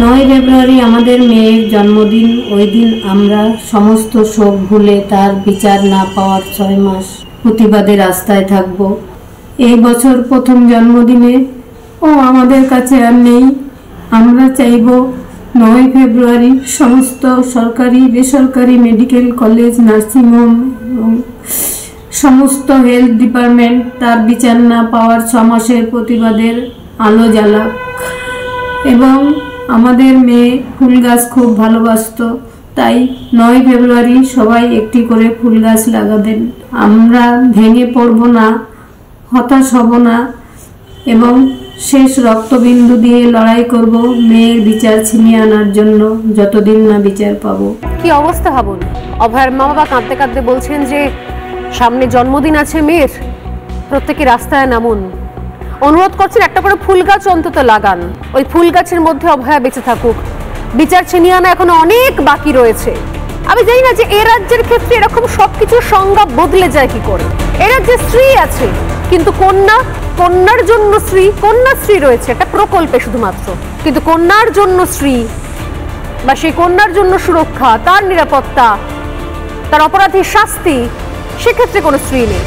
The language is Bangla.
9 ফেব্রুয়ারি আমাদের মেয়ের জন্মদিন। ওই দিন আমরা সমস্ত শোক ভুলে তার বিচার না পাওয়ার 6 মাস প্রতিবাদে রাস্তায় থাকব। এই বছর প্রথম জন্মদিনে ও আমাদের কাছে আর নেই। আমরা চাইব 9 ফেব্রুয়ারি সমস্ত সরকারি বেসরকারি মেডিকেল কলেজ, নার্সিংহোম এবং সমস্ত হেলথ ডিপার্টমেন্ট তার বিচার না পাওয়ার 6 মাসের প্রতিবাদের আলো জ্বালাক। এবং আমাদের মেয়ে ফুল গাছ খুব ভালোবাসতো, তাই 9 ফেব্রুয়ারি সবাই একটি করে ফুল গাছ লাগাবেন। আমরা ভেঙে পড়ব না, হতাশ হব না এবং শেষ রক্তবিন্দু দিয়ে লড়াই করব মেয়ের বিচার ছিনিয়ে আনার জন্য, যতদিন না বিচার পাবো। কি অবস্থা ভাবুন, অভয়ের মা বাবা কাঁদতে কাঁদতে বলছেন যে সামনে জন্মদিন আছে মেয়ের, প্রত্যেকে রাস্তায় নামুন, অনুরোধ করছেন একটা করে ফুল গাছ অন্তত লাগান, ওই ফুল গাছের মধ্যে অভয়া বেঁচে থাকুক। বিচার ছিনিয়ে আনা এখনো অনেক বাকি রয়েছে। আমি জানি না যে এ রাজ্যের ক্ষেত্রে এরকম সবকিছুর সংজ্ঞা বদলে যায় কি করে। এ রাজ্যে স্ত্রী আছে কিন্তু কন্যার জন্য স্ত্রী, কন্যাশ্রী রয়েছে একটা প্রকল্পে শুধুমাত্র, কিন্তু কন্যার জন্য স্ত্রী বা সেই কন্যার জন্য সুরক্ষা, তার নিরাপত্তা, তার অপরাধীর শাস্তি, সেক্ষেত্রে কোনো স্ত্রী নেই।